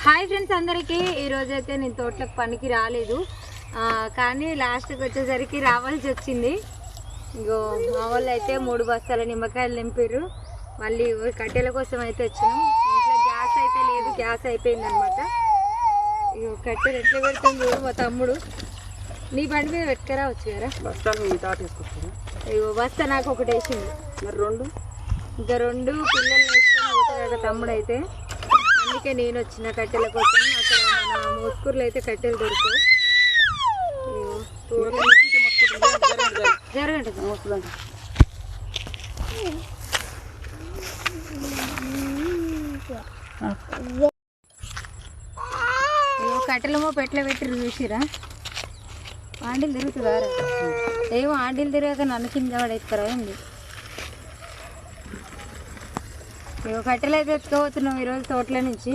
Hi friends అందరికీ ఈరోజు అయితే నేను తోటలకు పనికి రాలేదు, కానీ లాస్ట్కి వచ్చేసరికి రావాల్సి వచ్చింది. ఇంకో మా వాళ్ళు అయితే 3 బస్తాల నిమ్మకాయలు నింపారు. మళ్ళీ కట్టెల కోసం అయితే వచ్చినాం. ఇంట్లో గ్యాస్ అయితే లేదు, గ్యాస్ అయిపోయింది అనమాట. ఇగో కట్టెలు ఎట్లా పెడుతుంది మా తమ్ముడు. నీ బండి మీద పెట్టుకరా వచ్చు కదా, ఇగో బస్తా నాకు ఒకటి వేసింది, ఇంకా 2 పిల్లల్ని వేసుకొని పోతాడు తమ్ముడు అయితే. అందుకే నేను వచ్చిన కట్టెల కోసం. అక్కడ మన మోస్కూరులో అయితే కట్టెలు దొరుకుతాయి. జరగండి కట్టెలమో పెట్ల పెట్టి చూసిరా, ఆండీలు తిరుగుతుందా? ఏమో ఆండీలు తిరగాక నన్ను కింద పడేస్తారా ఏంది? కట్టెలు అయితే ఎత్తుకోబోతున్నాం ఈరోజు తోటల నుంచి.